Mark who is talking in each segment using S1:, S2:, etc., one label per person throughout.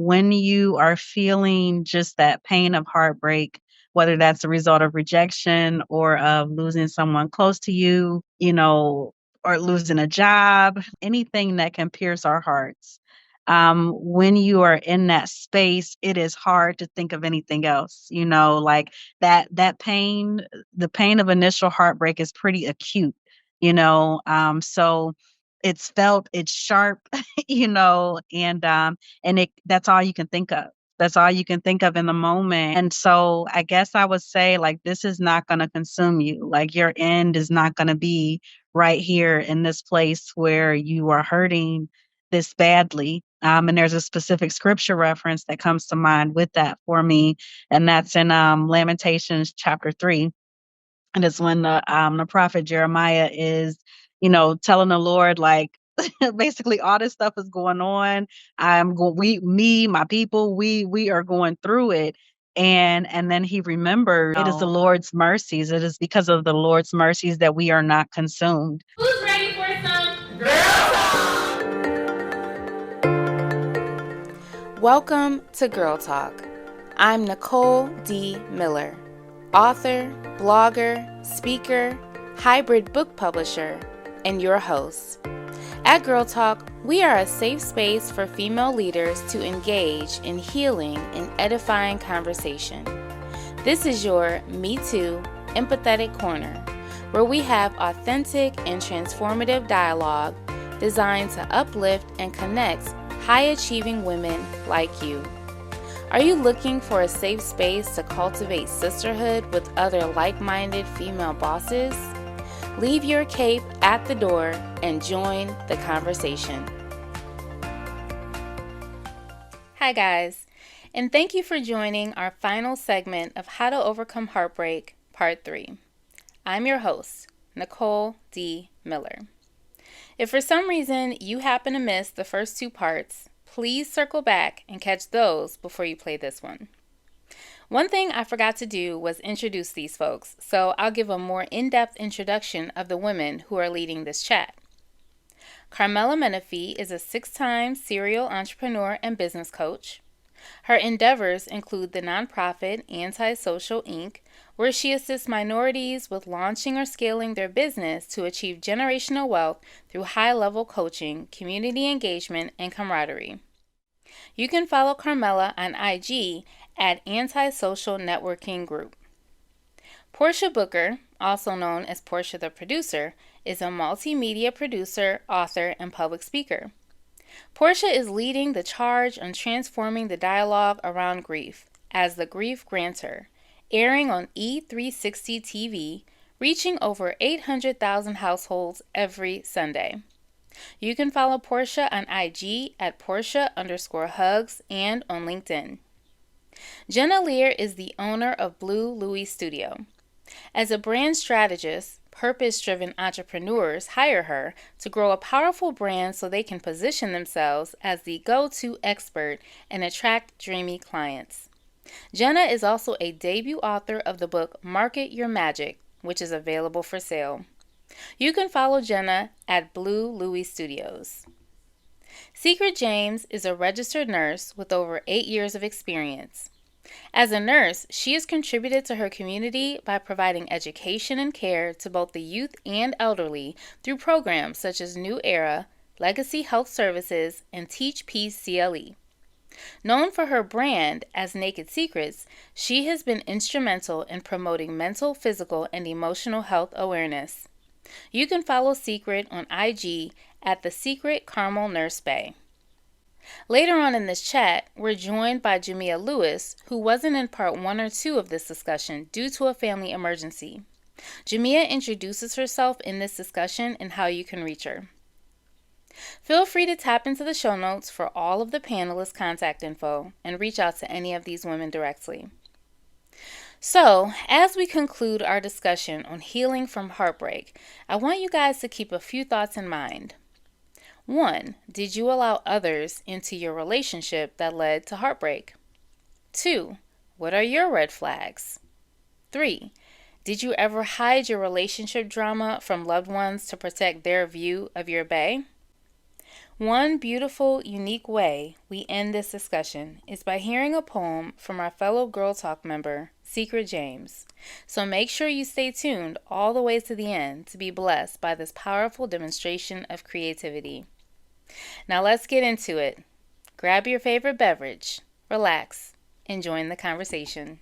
S1: when you are feeling just that pain of heartbreak, whether that's a result of rejection or of losing someone close to you, or losing a job, anything that can pierce our hearts. When you are in that space, it is hard to think of anything else, like that pain, the pain of initial heartbreak is pretty acute, so it's felt, it's sharp, and that's all you can think of. That's all you can think of in the moment. And so I guess I would say, like, this is not going to consume you. Like, your end is not going to be right here in this place where you are hurting this badly. And there's a specific scripture reference that comes to mind with that for me, and that's in Lamentations chapter 3. And it's when the prophet Jeremiah is, telling the Lord, like, basically all this stuff is going on. My people, we are going through it. And then he remembers it is the Lord's mercies. It is because of the Lord's mercies that we are not consumed.
S2: Who's ready for some girl talk?
S3: Welcome to Girl Talk. I'm Nicole D. Miller, author, blogger, speaker, hybrid book publisher, and your host. At Girl Talk, we are a safe space for female leaders to engage in healing and edifying conversation. This is your Me Too, empathetic corner, where we have authentic and transformative dialogue designed to uplift and connect high-achieving women like you. Are you looking for a safe space to cultivate sisterhood with other like-minded female bosses? Leave your cape at the door and join the conversation. Hi guys, and thank you for joining our final segment of How to Overcome Heartbreak, Part 3. I'm your host, Nicole D. Miller. If for some reason you happen to miss the first two parts, please circle back and catch those before you play this one. One thing I forgot to do was introduce these folks, so I'll give a more in-depth introduction of the women who are leading this chat. Carmela Menifee is a 6-time serial entrepreneur and business coach. Her endeavors include the nonprofit Antisocial Inc., where she assists minorities with launching or scaling their business to achieve generational wealth through high-level coaching, community engagement, and camaraderie. You can follow Carmela on IG at Antisocial Networking Group. Portia Booker, also known as Portia the Producer, is a multimedia producer, author, and public speaker. Portia is leading the charge on transforming the dialogue around grief as the Grief Granter, airing on E360 TV, reaching over 800,000 households every Sunday. You can follow Portia on IG at Portia_hugs and on LinkedIn. Jenna Lear is the owner of Blue Louie Studio. As a brand strategist, purpose-driven entrepreneurs hire her to grow a powerful brand so they can position themselves as the go-to expert and attract dreamy clients. Jenna is also a debut author of the book Market Your Magic, which is available for sale. You can follow Jenna at Blue Louie Studios. Secret James is a registered nurse with over 8 years of experience. As a nurse, she has contributed to her community by providing education and care to both the youth and elderly through programs such as New Era, Legacy Health Services, and Teach Peace CLE. Known for her brand as Naked Secrets, she has been instrumental in promoting mental, physical, and emotional health awareness. You can follow Secret on IG at The Secret Carmel Nurse Bay. Later on in this chat, we're joined by Jamia Lewis, who wasn't in part 1 or 2 of this discussion due to a family emergency. Jamia introduces herself in this discussion and how you can reach her. Feel free to tap into the show notes for all of the panelists' contact info and reach out to any of these women directly. So, as we conclude our discussion on healing from heartbreak, I want you guys to keep a few thoughts in mind. 1. Did you allow others into your relationship that led to heartbreak? 2. What are your red flags? 3. Did you ever hide your relationship drama from loved ones to protect their view of your bae? One beautiful, unique way we end this discussion is by hearing a poem from our fellow Girl Talk member, Secret James. So make sure you stay tuned all the way to the end to be blessed by this powerful demonstration of creativity. Now let's get into it. Grab your favorite beverage, relax, and join the conversation.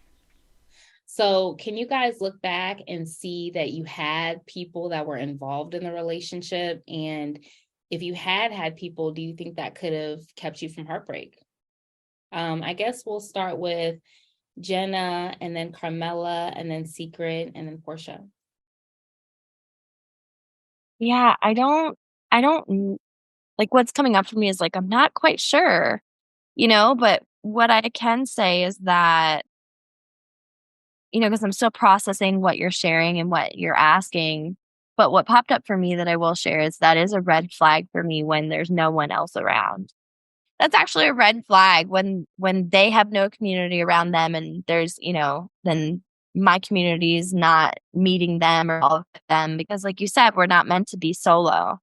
S3: So, can you guys look back and see that you had people that were involved in the relationship? And if you had people, do you think that could have kept you from heartbreak? I guess we'll start with Jenna and then Carmela and then Secret and then Portia.
S4: Yeah, I don't like what's coming up for me is like I'm not quite sure, but what I can say is that, because I'm still processing what you're sharing and what you're asking. But what popped up for me that I will share is that is a red flag for me when there's no one else around. That's actually a red flag when they have no community around them and there's, then my community is not meeting them or all of them because like you said, we're not meant to be solo.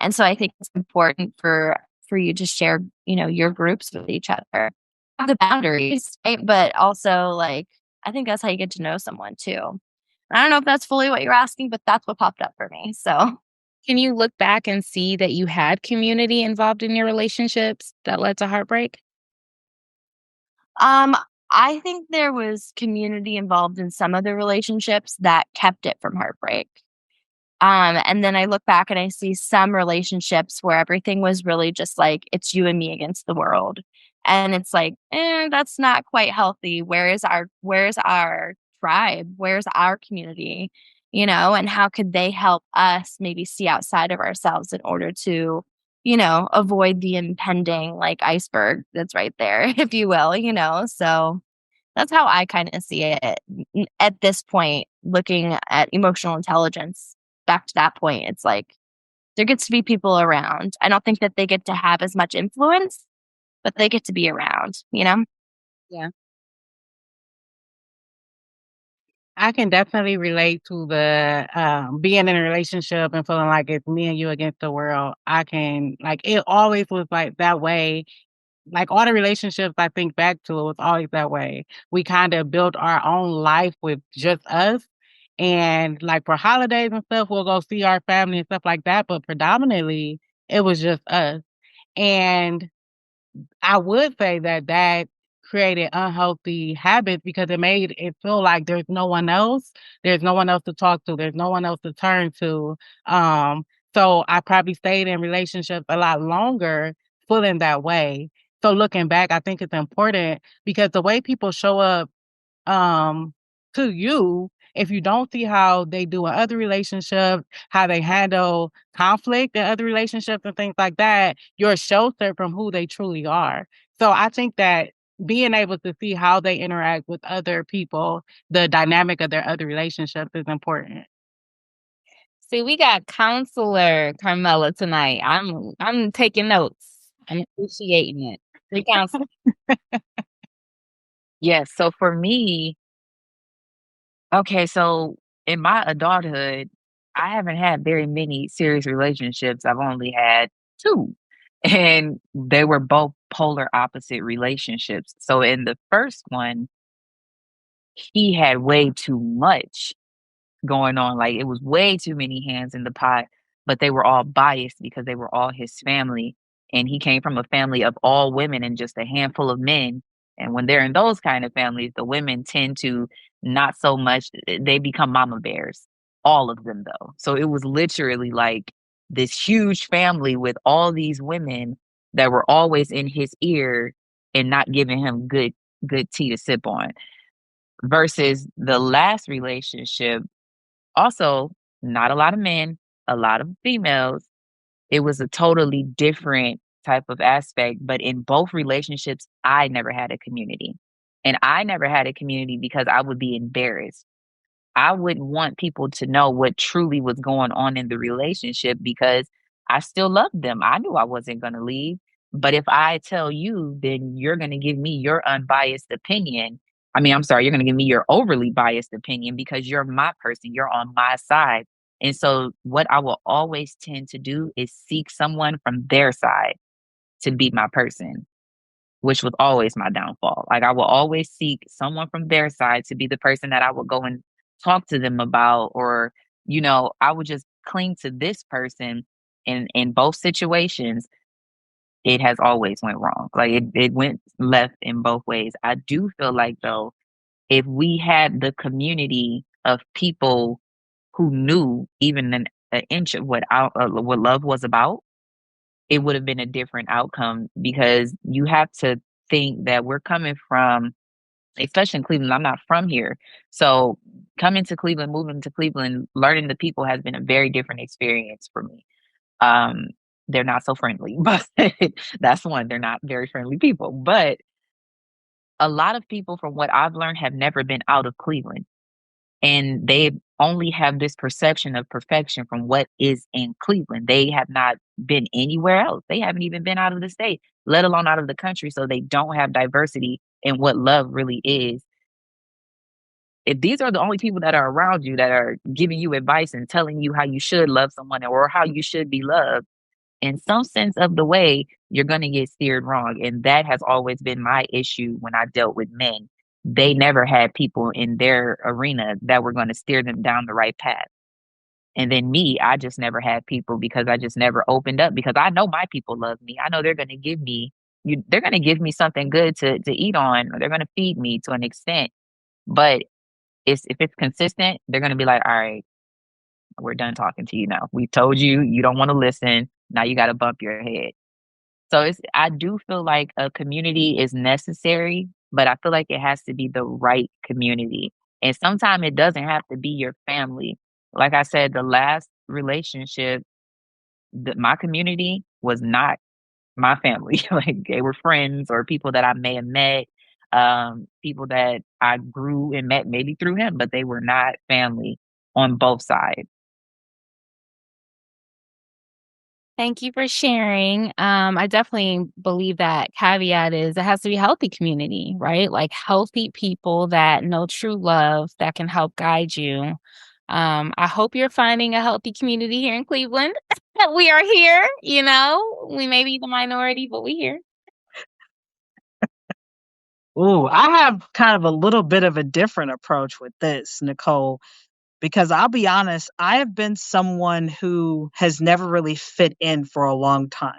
S4: And so I think it's important for you to share, your groups with each other. Have the boundaries, right? But also like I think that's how you get to know someone too. I don't know if that's fully what you're asking, but that's what popped up for me. So
S3: Can you look back and see that you had community involved in your relationships that led to heartbreak?
S4: Um, I think there was community involved in some of the relationships that kept it from heartbreak. And then I look back and I see some relationships where everything was really just like, it's you and me against the world. And it's like, that's not quite healthy. Where's our tribe? Where's our community? And how could they help us maybe see outside of ourselves in order to, avoid the impending like iceberg that's right there, if you will. So that's how I kind of see it at this point, looking at emotional intelligence. Back to that point, it's like there gets to be people around. I don't think that they get to have as much influence, but they get to be around.
S1: Yeah. I can definitely relate to the being in a relationship and feeling like it's me and you against the world. I can like it always was like that way. Like all the relationships I think back to, it was always that way. We kind of built our own life with just us. And like for holidays and stuff, we'll go see our family and stuff like that. But predominantly, it was just us. And I would say that that created unhealthy habits because it made it feel like there's no one else. There's no one else to talk to. There's no one else to turn to. Um, so I probably stayed in relationships a lot longer feeling that way. So looking back, I think it's important because the way people show up um, to you, if you don't see how they do in other relationships, how they handle conflict in other relationships and things like that, you're sheltered from who they truly are. So I think that being able to see how they interact with other people, the dynamic of their other relationships is important.
S3: See, we got counselor Carmela tonight. I'm taking notes. I'm appreciating it. Free counselor.
S5: Yes. So for me, okay, so in my adulthood, I haven't had very many serious relationships. I've only had two, and they were both polar opposite relationships. So in the first one, he had way too much going on. Like it was way too many hands in the pot, but they were all biased because they were all his family. And he came from a family of all women and just a handful of men. And when they're in those kind of families, the women tend to not so much, they become mama bears, all of them though. So it was literally like this huge family with all these women that were always in his ear and not giving him good tea to sip on versus the last relationship also, not a lot of men, a lot of females. It was a totally different type of aspect, but in both relationships, I never had a community. And I never had a community because I would be embarrassed. I wouldn't want people to know what truly was going on in the relationship because I still loved them. I knew I wasn't going to leave. But if I tell you, then you're going to give me your unbiased opinion. I mean, I'm sorry, you're going to give me your overly biased opinion because you're my person. You're on my side. And so what I will always tend to do is seek someone from their side to be my person, which was always my downfall. Like I will always seek someone from their side to be the person that I would go and talk to them about, or, I would just cling to this person. In both situations, it has always went wrong. Like it went left in both ways. I do feel like though, if we had the community of people who knew even an inch of what love was about, it would have been a different outcome, because you have to think that we're coming from, especially in Cleveland. I'm not from here. So coming to Cleveland, moving to Cleveland, learning the people has been a very different experience for me. Um, they're not so friendly, but that's one. They're not very friendly people. But a lot of people, from what I've learned, have never been out of Cleveland, and they only have this perception of perfection from what is in Cleveland. They have not been anywhere else. They haven't even been out of the state, let alone out of the country. So they don't have diversity in what love really is. If these are the only people that are around you that are giving you advice and telling you how you should love someone or how you should be loved, in some sense of the way, you're going to get steered wrong. And that has always been my issue when I dealt with men. They never had people in their arena that were going to steer them down the right path. And then me, I just never had people, because I just never opened up, because I know my people love me. I know they're going to give me they're going to give me something good to eat on, or they're going to feed me to an extent. But if it's consistent, they're going to be like, all right, we're done talking to you now. We told you you don't want to listen. Now you got to bump your head. So I do feel like a community is necessary, but I feel like it has to be the right community. And sometimes it doesn't have to be your family. Like I said, the last relationship, my community was not my family. Like they were friends or people that I may have met, people that I grew and met maybe through him, but they were not family on both sides.
S4: Thank you for sharing. I definitely believe that caveat is it has to be a healthy community, right? Like healthy people that know true love that can help guide you. I hope you're finding a healthy community here in Cleveland. We are here, we may be the minority, but we here.
S1: Ooh, I have kind of a little bit of a different approach with this, Nicole, because I'll be honest, I have been someone who has never really fit in for a long time.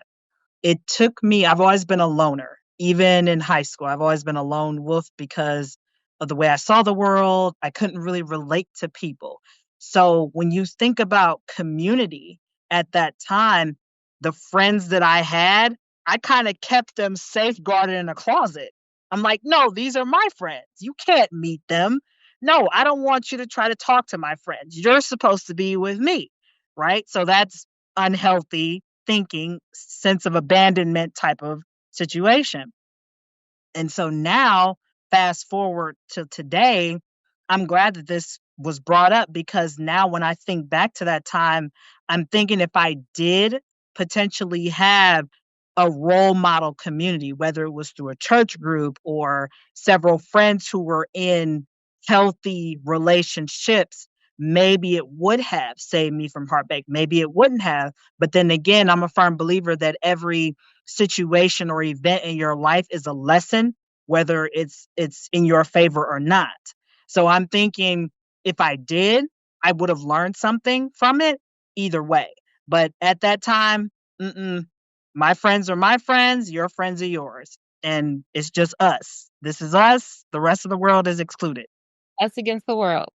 S1: It took me I've always been a loner. Even in high school, I've always been a lone wolf because of the way I saw the world. I couldn't really relate to people. So when you think about community at that time, the friends that I had, I kind of kept them safeguarded in a closet. I'm like, no, these are my friends. You can't meet them. No, I don't want you to try to talk to my friends. You're supposed to be with me. Right. So that's unhealthy thinking, sense of abandonment type of situation. And so now, fast forward to today, I'm glad that this was brought up, because now when I think back to that time, I'm thinking if I did potentially have a role model community, whether it was through a church group or several friends who were in healthy relationships, maybe it would have saved me from heartbreak. Maybe it wouldn't have. But then again, I'm a firm believer that every situation or event in your life is a lesson, whether it's in your favor or not. So I'm thinking if I did, I would have learned something from it either way. But at that time, my friends are my friends, your friends are yours, and it's just us. This is us. The rest of the world is excluded.
S4: Us against the world.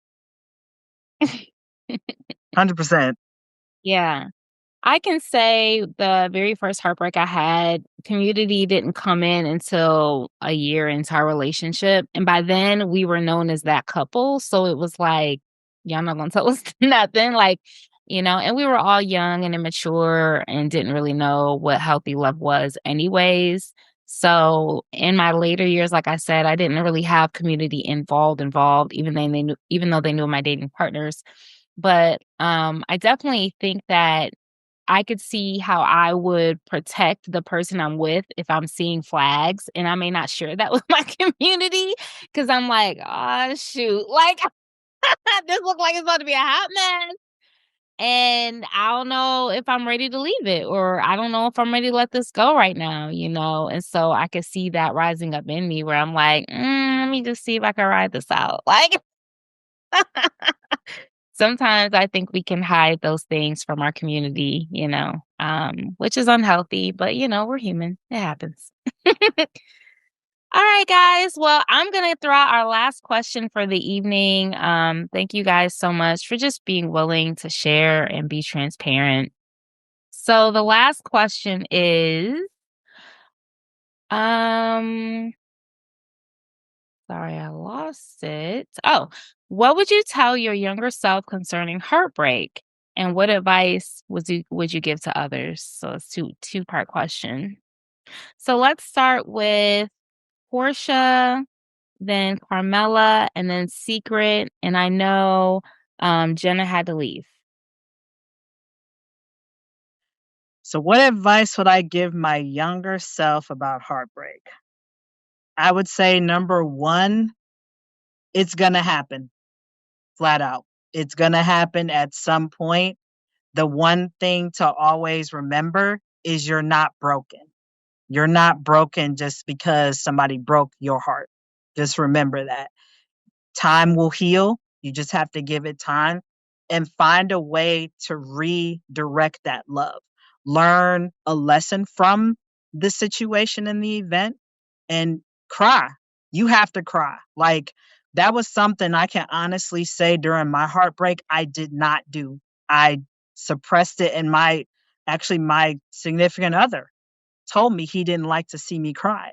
S1: 100%.
S4: Yeah. I can say the very first heartbreak I had, community didn't come in until a year into our relationship. And by then we were known as that couple. So it was like, y'all not gonna tell us nothing. Like, and we were all young and immature and didn't really know what healthy love was anyways. So in my later years, like I said, I didn't really have community involved, even though they knew my dating partners. But I definitely think that I could see how I would protect the person I'm with if I'm seeing flags, and I may not share that with my community because I'm like, "Oh, shoot, like, this look like it's about to be a hot mess." and I don't know if I'm ready to leave it, or I don't know if I'm ready to let this go right now, you know? And so I could see that rising up in me where I'm like, let me just see if I can ride this out. Like, sometimes I think we can hide those things from our community, which is unhealthy, but we're human. It happens. All right, guys. Well, I'm going to throw out our last question for the evening. Thank you guys so much for just being willing to share and be transparent. So the last question is, sorry, I lost it. Oh, what would you tell your younger self concerning heartbreak? And what advice would you give to others? So it's two-part question. So let's start with Portia, then Carmela, and then Secret. And I know Jenna had to leave.
S1: So, what advice would I give my younger self about heartbreak? I would say number one, it's going to happen flat out. It's going to happen at some point. The one thing to always remember is you're not broken. You're not broken just because somebody broke your heart. Just remember that. Time will heal. You just have to give it time and find a way to redirect that love. Learn a lesson from the situation and the event and cry. You have to cry. Like, that was something I can honestly say during my heartbreak I did not do. I suppressed it, and my significant other told me he didn't like to see me cry.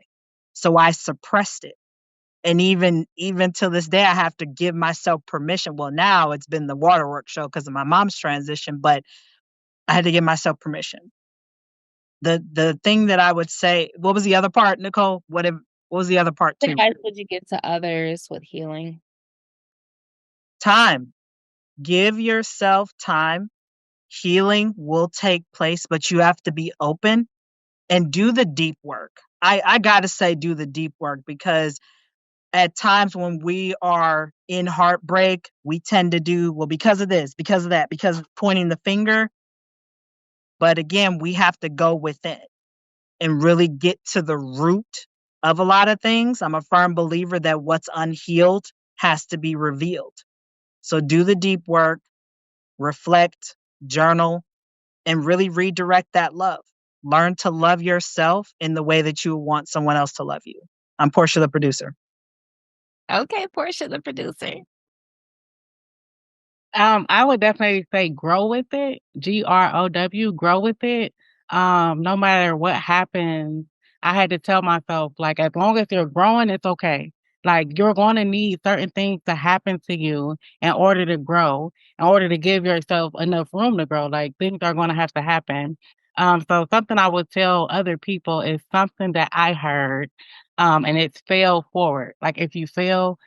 S1: So I suppressed it. And even to this day, I have to give myself permission. Well, now it's been the waterworks show because of my mom's transition, but I had to give myself permission. The thing that I would say, what was the other part, Nicole? What was the other part
S4: What
S1: too?
S4: advice would you give to others with healing?
S1: Time. Give yourself time. Healing will take place, but you have to be open and do the deep work. I gotta say, do the deep work, because at times when we are in heartbreak, we tend to do, well, because of this, because of that, because of pointing the finger. But again, we have to go within and really get to the root of a lot of things. I'm a firm believer that what's unhealed has to be revealed. So do the deep work, reflect, journal, and really redirect that love. Learn to love yourself in the way that you want someone else to love you. I'm Portia, the producer.
S4: Okay, Portia, the producer.
S2: I would definitely say grow with it. GROW, grow with it. No matter what happens, I had to tell myself, like, as long as you're growing, it's okay. Like, you're going to need certain things to happen to you in order to grow, in order to give yourself enough room to grow. Like, things are going to have to happen. So something I would tell other people is something that I heard, and it's fail forward. Like, if you fail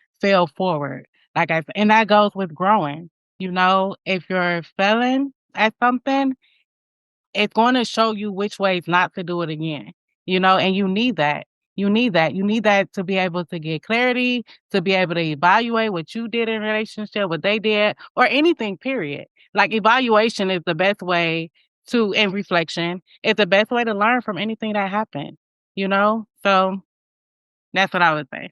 S2: forward. And that goes with growing. If you're failing at something, it's going to show you which ways not to do it again, and you need that. You need that. You need that to be able to get clarity, to be able to evaluate what you did in a relationship, what they did, or anything, period. Like, evaluation is the best way and reflection is the best way to learn from anything that happened. So that's what I would say.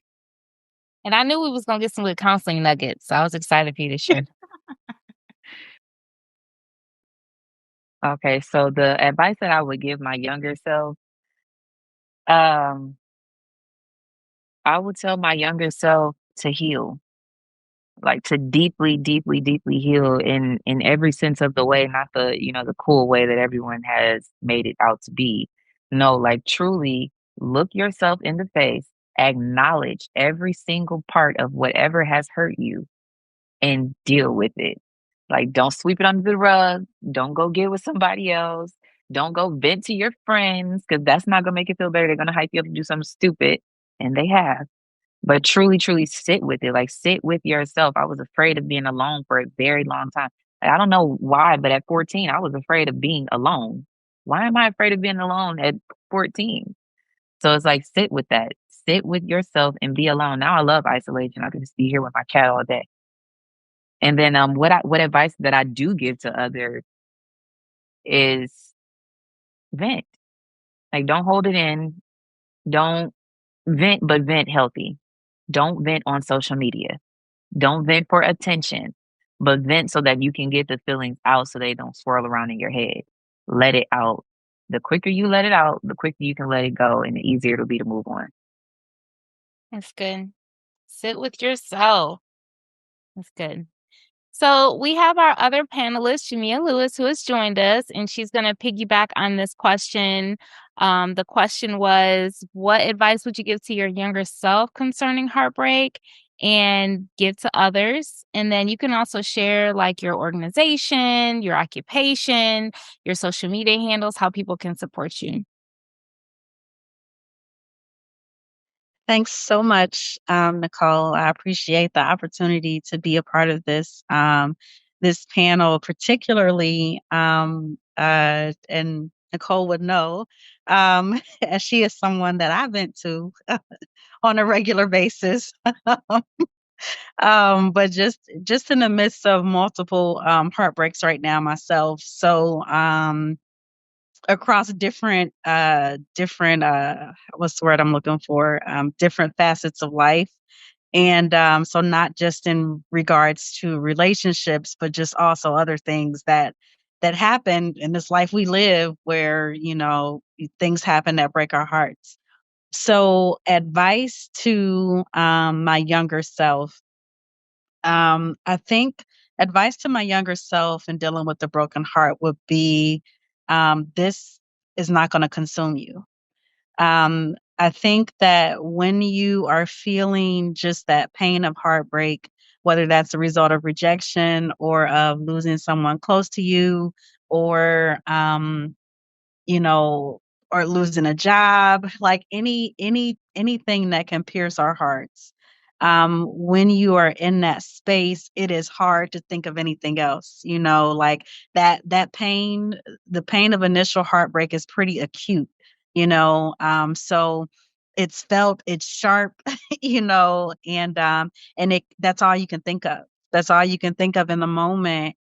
S4: And I knew we was going to get some good counseling nuggets, so I was excited for you to share.
S5: Okay, so the advice that I would give my younger self, um, I would tell my younger self to heal, like to deeply, deeply, deeply heal in every sense of the way, not the cool way that everyone has made it out to be. No, like truly look yourself in the face, acknowledge every single part of whatever has hurt you and deal with it. Like, don't sweep it under the rug. Don't go get with somebody else. Don't go vent to your friends, because that's not gonna make it feel better. They're gonna hype you up to do something stupid, and they have. But truly, truly sit with it. Like, sit with yourself. I was afraid of being alone for a very long time. Like, I don't know why, but at 14, I was afraid of being alone. Why am I afraid of being alone at 14? So it's like, sit with that. Sit with yourself and be alone. Now I love isolation. I can just be here with my cat all day. And then what advice that I do give to others is vent. Like, don't hold it in. Don't vent, but vent healthy. Don't vent on social media. Don't vent for attention, but vent so that you can get the feelings out so they don't swirl around in your head. Let it out. The quicker you let it out, the quicker you can let it go, and the easier it'll be to move on.
S3: That's good. Sit with yourself. That's good. So we have our other panelist, Jamia Lewis, who has joined us, and she's going to piggyback on this question. The question was, what advice would you give to your younger self concerning heartbreak and give to others? And then you can also share like your organization, your occupation, your social media handles, how people can support you.
S1: Thanks so much, Nicole. I appreciate the opportunity to be a part of this panel, particularly, and Nicole would know, as she is someone that I vent to on a regular basis. But just in the midst of multiple heartbreaks right now myself. So across different what's the word I'm looking for? Different facets of life. And so not just in regards to relationships, but just also other things that happen in this life we live where, things happen that break our hearts. So advice to my younger self. I think advice to my younger self in dealing with the broken heart would be, this is not going to consume you. I think that when you are feeling just that pain of heartbreak, whether that's a result of rejection or of losing someone close to you, or you know, or losing a job, like anything that can pierce our hearts. When you are in that space, it is hard to think of anything else, like that pain, the pain of initial heartbreak is pretty acute. So it's felt, it's sharp, and that's all you can think of. That's all you can think of in the moment.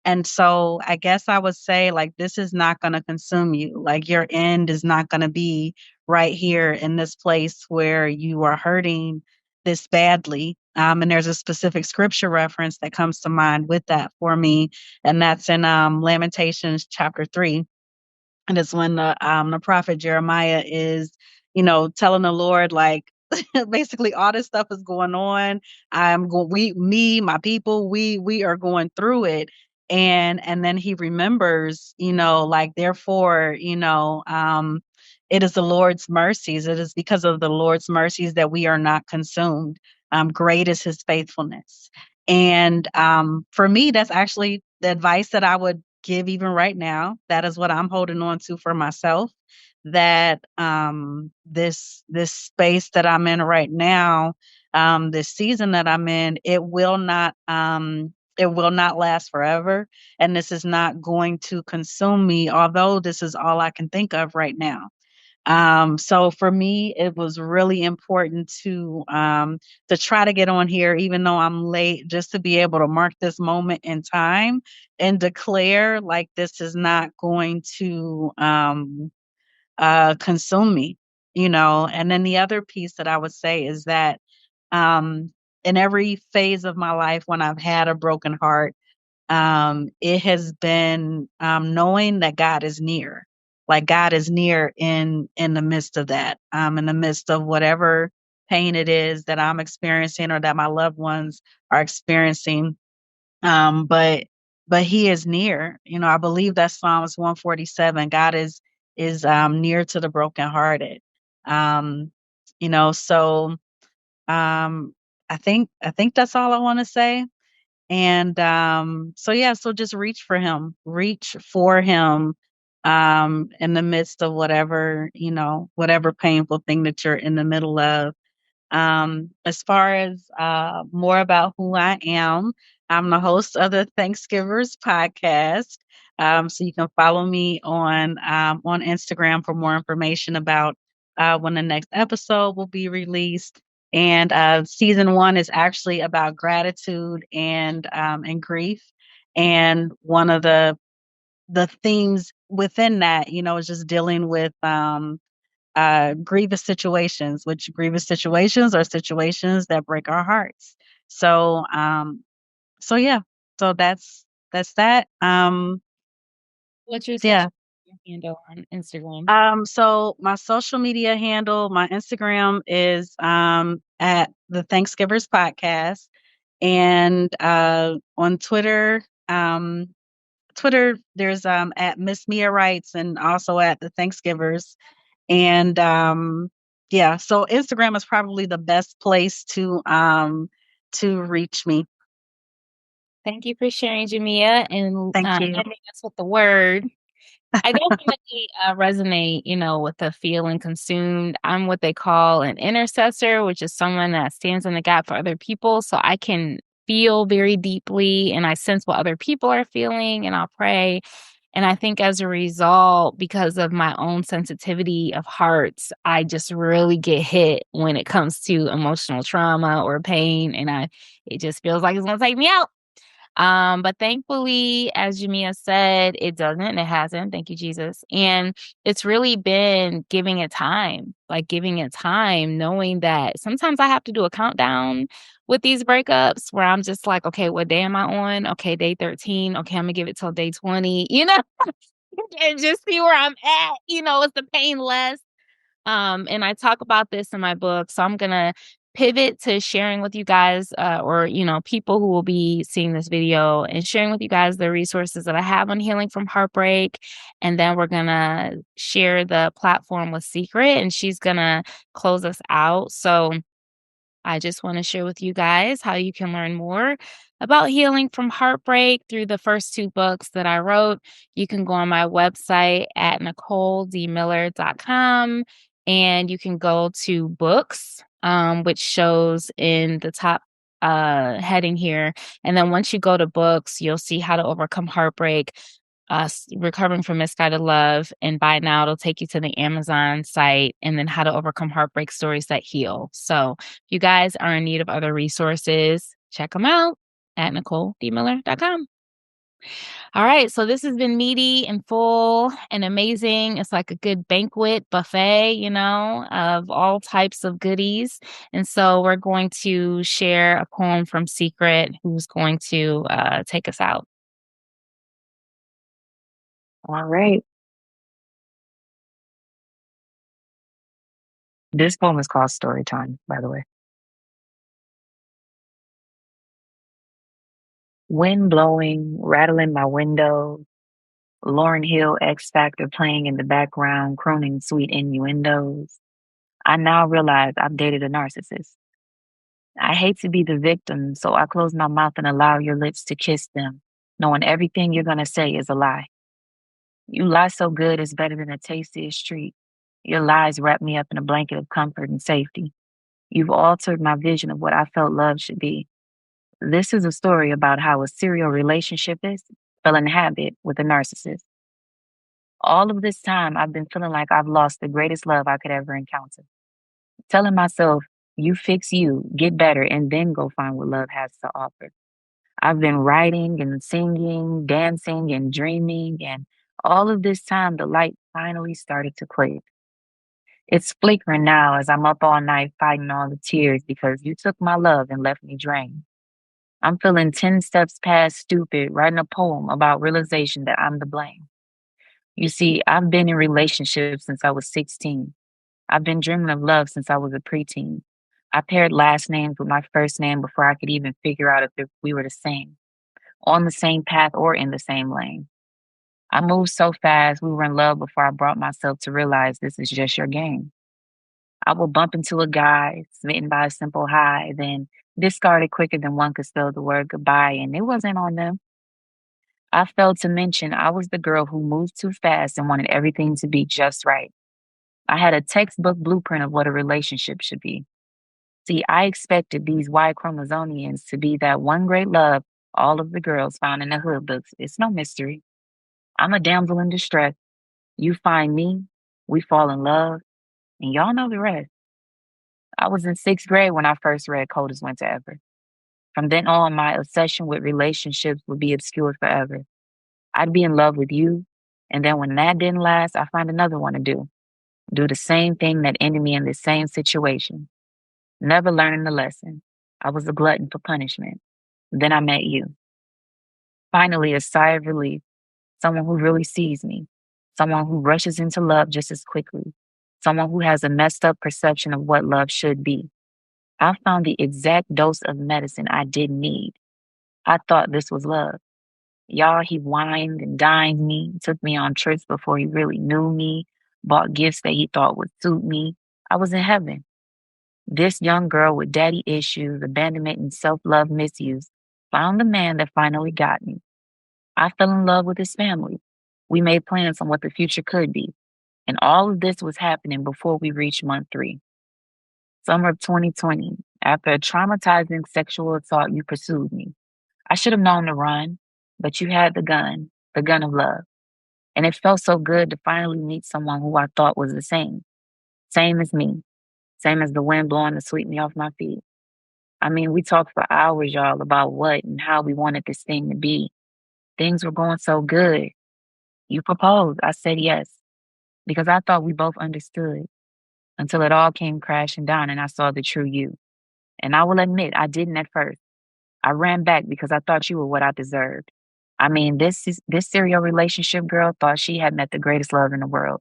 S1: And so I guess I would say, like, this is not going to consume you. Like, your end is not going to be right here in this place where you are hurting this badly. And there's a specific scripture reference that comes to mind with that for me. And that's in Lamentations chapter 3. And it's when the prophet Jeremiah is, telling the Lord, like, basically all this stuff is going on. My people, we are going through it. And then he remembers, like, therefore, it is the Lord's mercies. It is because of the Lord's mercies that we are not consumed. Great is his faithfulness. And for me, that's actually the advice that I would give even right now. That is what I'm holding on to for myself. That this space that I'm in right now, this season that I'm in, it will not last forever, and this is not going to consume me. Although this is all I can think of right now. So for me, it was really important to try to get on here, even though I'm late, just to be able to mark this moment in time and declare, like, this is not going to consume me. And then the other piece that I would say is that in every phase of my life when I've had a broken heart, it has been knowing that God is near. Like, God is near in the midst of that, in the midst of whatever pain it is that I'm experiencing or that my loved ones are experiencing. But He is near. I believe that's Psalms 147. God is near to the brokenhearted. Um, so I think that's all I want to say. And so yeah, so just reach for him in the midst of whatever painful thing that you're in the middle of. As far as more about who I am, I'm the host of the Thanksgivers podcast. So you can follow me on Instagram for more information about when the next episode will be released. And season 1 is actually about gratitude and grief. And one of the themes within that, is just dealing with grievous situations, which grievous situations are situations that break our hearts. So yeah, so that's that.
S4: What's your social
S1: Yeah.
S4: media handle on Instagram?
S1: So my social media handle, my Instagram is at the Thanksgivers Podcast, and on Twitter there's at Miss Mia Writes, and also at the Thanksgivers. And yeah, so Instagram is probably the best place to reach me.
S4: Thank you for sharing, Jamia, and
S1: Thank you.
S4: ending us with the word. I definitely resonate, with the feeling consumed. I'm what they call an intercessor, which is someone that stands in the gap for other people. So I can feel very deeply and I sense what other people are feeling and I'll pray. And I think as a result, because of my own sensitivity of hearts, I just really get hit when it comes to emotional trauma or pain. And it just feels like it's going to take me out. But thankfully, as Jamia said, it doesn't, it hasn't. Thank you, Jesus. And it's really been giving it time, knowing that sometimes I have to do a countdown with these breakups where I'm just like, okay, what day am I on? Okay, day 13. Okay, I'm gonna give it till day 20, and just see where I'm at, is the pain less? And I talk about this in my book. So I'm going to pivot to sharing with you guys, or, people who will be seeing this video and sharing with you guys the resources that I have on healing from heartbreak. And then we're going to share the platform with Secret, and she's going to close us out. So I just want to share with you guys how you can learn more about healing from heartbreak through the first 2 books that I wrote. You can go on my website at NicoleDMiller.com, and you can go to books, which shows in the top heading here. And then once you go to books, you'll see How to Overcome Heartbreak, Recovering from Misguided Love, and by now it'll take you to the Amazon site, and then How to Overcome Heartbreak Stories That Heal. So if you guys are in need of other resources, check them out at NicoleDMiller.com. All right, so this has been meaty and full and amazing. It's like a good banquet buffet, of all types of goodies. And so we're going to share a poem from Secret, who's going to take us out.
S5: All right. This poem is called Story Time, by the way. Wind blowing, rattling my window, Lauryn Hill X Factor playing in the background, crooning sweet innuendos. I now realize I've dated a narcissist. I hate to be the victim, so I close my mouth and allow your lips to kiss them, knowing everything you're going to say is a lie. You lie so good it's better than a tastiest treat. Your lies wrap me up in a blanket of comfort and safety. You've altered my vision of what I felt love should be. This is a story about how a serial relationshipist fell in habit with a narcissist. All of this time, I've been feeling like I've lost the greatest love I could ever encounter. Telling myself, you fix you, get better, and then go find what love has to offer. I've been writing and singing, dancing and dreaming, and all of this time, the light finally started to click. It's flickering now as I'm up all night fighting all the tears because you took my love and left me drained. I'm feeling 10 steps past stupid, writing a poem about realization that I'm to blame. You see, I've been in relationships since I was 16. I've been dreaming of love since I was a preteen. I paired last names with my first name before I could even figure out if we were the same, on the same path or in the same lane. I moved so fast, we were in love before I brought myself to realize this is just your game. I will bump into a guy, smitten by a simple high, then discard it quicker than one could spell the word goodbye, and it wasn't on them. I failed to mention I was the girl who moved too fast and wanted everything to be just right. I had a textbook blueprint of what a relationship should be. See, I expected these Y chromosonians to be that one great love all of the girls found in the hood books. It's no mystery. I'm a damsel in distress. You find me, we fall in love, and y'all know the rest. I was in sixth grade when I first read Coldest Winter Ever. From then on, my obsession with relationships would be obscured forever. I'd be in love with you, and then when that didn't last, I'd find another one to do. Do the same thing that ended me in the same situation. Never learning the lesson. I was a glutton for punishment. Then I met you. Finally, a sigh of relief. Someone who really sees me. Someone who rushes into love just as quickly. Someone who has a messed up perception of what love should be. I found the exact dose of medicine I didn't need. I thought this was love. Y'all, he wined and dined me, took me on trips before he really knew me, bought gifts that he thought would suit me. I was in heaven. This young girl with daddy issues, abandonment, and self love misuse found the man that finally got me. I fell in love with his family. We made plans on what the future could be. And all of this was happening before we reached month 3. Summer of 2020, after a traumatizing sexual assault, you pursued me. I should have known to run, but you had the gun of love. And it felt so good to finally meet someone who I thought was the same. Same as me. Same as the wind blowing to sweep me off my feet. I mean, we talked for hours, y'all, about what and how we wanted this thing to be. Things were going so good. You proposed. I said yes, because I thought we both understood until it all came crashing down and I saw the true you. And I will admit, I didn't at first. I ran back because I thought you were what I deserved. I mean, this serial relationship girl thought she had met the greatest love in the world.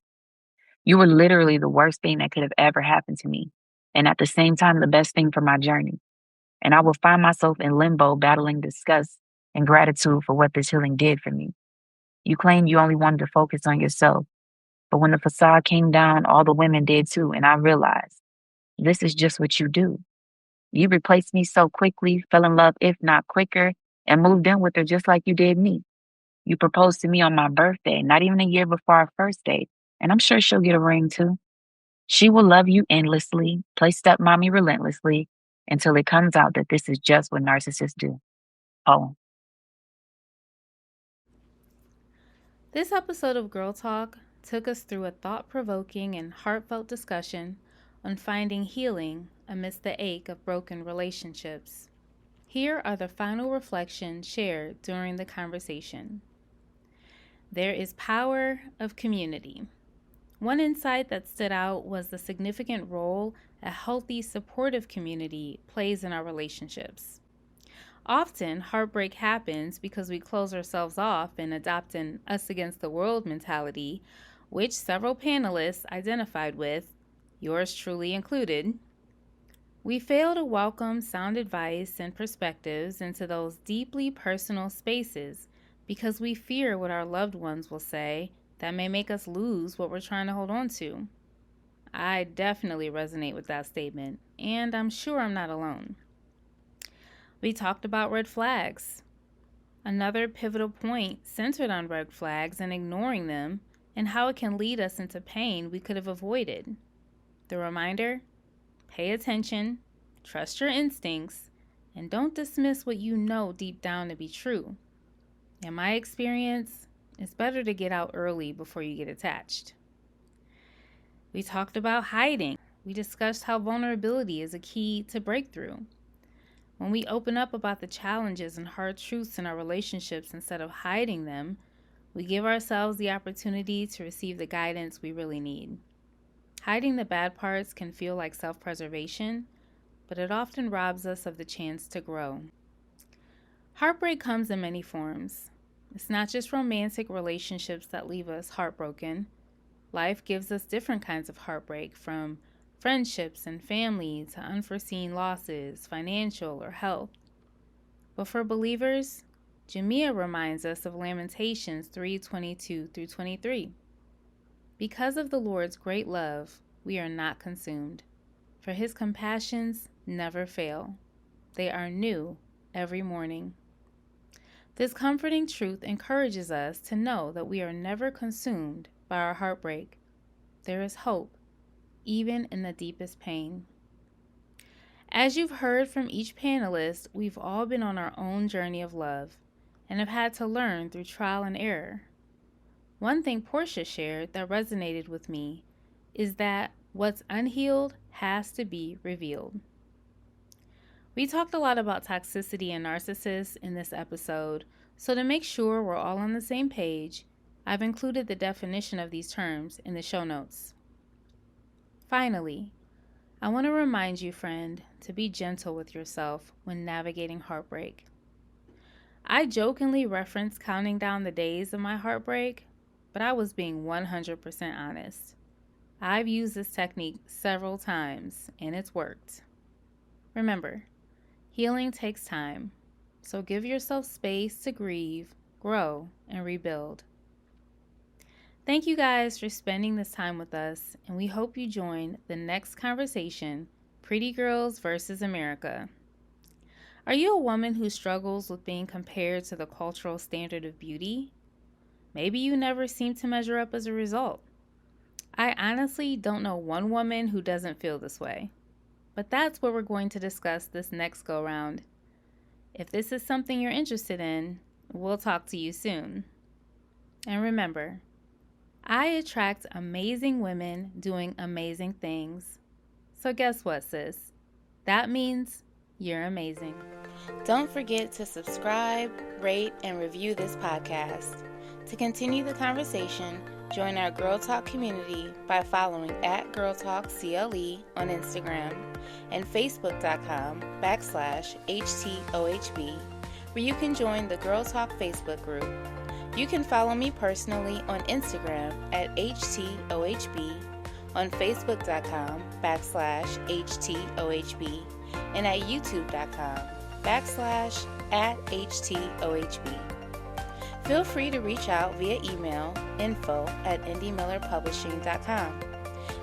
S5: You were literally the worst thing that could have ever happened to me, and at the same time, the best thing for my journey. And I will find myself in limbo battling disgust and gratitude for what this healing did for me. You claimed you only wanted to focus on yourself, but when the facade came down, all the women did too, and I realized this is just what you do. You replaced me so quickly, fell in love, if not quicker, and moved in with her just like you did me. You proposed to me on my birthday, not even a year before our first date, and I'm sure she'll get a ring too. She will love you endlessly, play stepmommy relentlessly, until it comes out that this is just what narcissists do. Oh,
S3: This episode of Girl Talk took us through a thought provoking and heartfelt discussion on finding healing amidst the ache of broken relationships. Here are the final reflections shared during the conversation. There is power of community. One insight that stood out was the significant role a healthy, supportive community plays in our relationships. Often, heartbreak happens because we close ourselves off and adopt an us against the world mentality, which several panelists identified with, yours truly included. We fail to welcome sound advice and perspectives into those deeply personal spaces because we fear what our loved ones will say that may make us lose what we're trying to hold on to. I definitely resonate with that statement, and I'm sure I'm not alone. We talked about red flags. Another pivotal point centered on red flags and ignoring them and how it can lead us into pain we could have avoided. The reminder: pay attention, trust your instincts, and don't dismiss what you know deep down to be true. In my experience, it's better to get out early before you get attached. We talked about hiding. We discussed how vulnerability is a key to breakthrough. When we open up about the challenges and hard truths in our relationships instead of hiding them, we give ourselves the opportunity to receive the guidance we really need. Hiding the bad parts can feel like self-preservation, but it often robs us of the chance to grow. Heartbreak comes in many forms. It's not just romantic relationships that leave us heartbroken. Life gives us different kinds of heartbreak, from friendships and family to unforeseen losses, financial or health. But for believers, Jamia reminds us of Lamentations 3:22 through 23. Because of the Lord's great love, we are not consumed, for his compassions never fail. They are new every morning. This comforting truth encourages us to know that we are never consumed by our heartbreak. There is hope, even in the deepest pain. As you've heard from each panelist, we've all been on our own journey of love and have had to learn through trial and error. One thing Portia shared that resonated with me is that what's unhealed has to be revealed. We talked a lot about toxicity and narcissists in this episode, so to make sure we're all on the same page, I've included the definition of these terms in the show notes. Finally, I want to remind you, friend, to be gentle with yourself when navigating heartbreak. I jokingly referenced counting down the days of my heartbreak, but I was being 100% honest. I've used this technique several times, and it's worked. Remember, healing takes time, so give yourself space to grieve, grow, and rebuild. Thank you guys for spending this time with us, and we hope you join the next conversation, Pretty Girls versus America. Are you a woman who struggles with being compared to the cultural standard of beauty? Maybe you never seem to measure up as a result. I honestly don't know one woman who doesn't feel this way. But that's what we're going to discuss this next go-round. If this is something you're interested in, we'll talk to you soon. And remember, I attract amazing women doing amazing things. So guess what, sis? That means you're amazing. Don't forget to subscribe, rate, and review this podcast. To continue the conversation, join our Girl Talk community by following @GirlTalkCLE on Instagram and Facebook.com/HTOHB, where you can join the Girl Talk Facebook group. You can follow me personally on Instagram @HTOHB, on Facebook.com/HTOHB, and at YouTube.com/@HTOHB. Feel free to reach out via email info@indiemillerpublishing.com.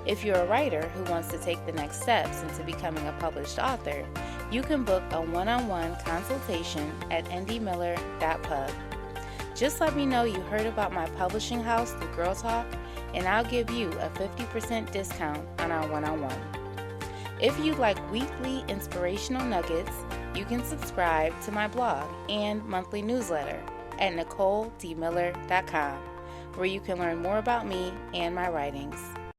S3: If you're a writer who wants to take the next steps into becoming a published author, you can book a one-on-one consultation at indiemiller.pub. Just let me know you heard about my publishing house through Girl Talk, and I'll give you a 50% discount on our one-on-one. If you'd like weekly inspirational nuggets, you can subscribe to my blog and monthly newsletter at NicoleDmiller.com, where you can learn more about me and my writings.